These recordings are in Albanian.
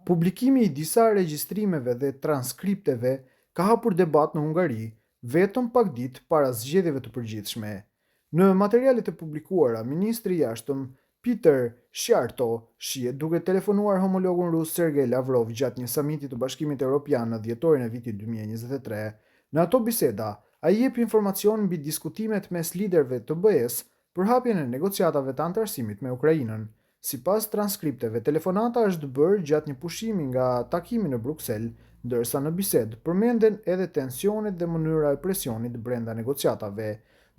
Publikimi i disa regjistrimeve dhe transkripteve ka hapur debat në Hungari vetëm pak ditë para zgjedhjeve të përgjithshme. Në materialet e publikuara, ministri i jashtëm Peter Sjarto shihet duke telefonuar homologun rus Sergej Lavrov gjatë një samiti të Bashkimit Evropian në dhjetorin e vitit 2023. Në ato biseda, ai jep informacion mbi diskutimet mes liderëve të BE-s për hapjen e negociatave të antarësimit me Ukrainën. Sipas transkripteve, telefonata është bërë gjatë një pushimi nga takimi në Bruksel, ndërsa në bisedë përmenden edhe tensionet dhe mënyra e presionit brenda negociatave.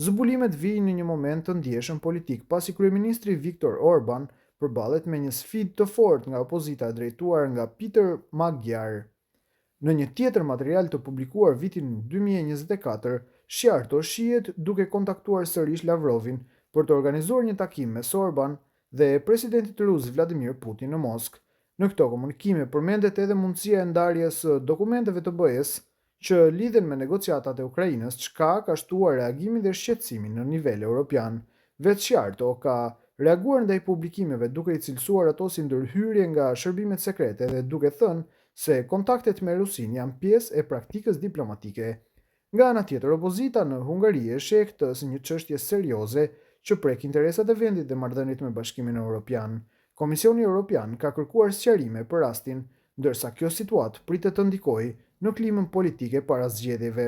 Zbulimet vijnë në një moment të ndjeshëm politik pasi kryeministri Viktor Orban përballet me një sfidë të fortë nga opozita drejtuar nga Peter Magyar. Në një tjetër material të publikuar vitin 2024, Sjarto shihet duke kontaktuar sërish Lavrovin për të organizuar një takim mes Orban dhe presidentit rus Vladimir Putin në Moskë. Në këto komunikime përmendet edhe mundësia e ndarjes së dokumenteve të BE-s që lidhen me negociatat e Ukrainës, çka ka shtuar reagimin dhe shqetësimin në nivel evropian. Vetë Sjarto ka reaguar ndaj publikimeve duke i cilësuar ato si ndërhyrje nga shërbimet sekrete dhe duke thënë se kontaktet me Rusinë janë pjesë e praktikës diplomatike. Nga ana tjetër, opozita në Hungari e sheh këtë si një çështje serioze që prek interesat e vendit dhe marrëdhëniet me Bashkimin Evropian. Komisioni Evropian ka kërkuar sqarime për rastin, ndërsa kjo situatë pritet të ndikojë në klimën politike para zgjedhjeve.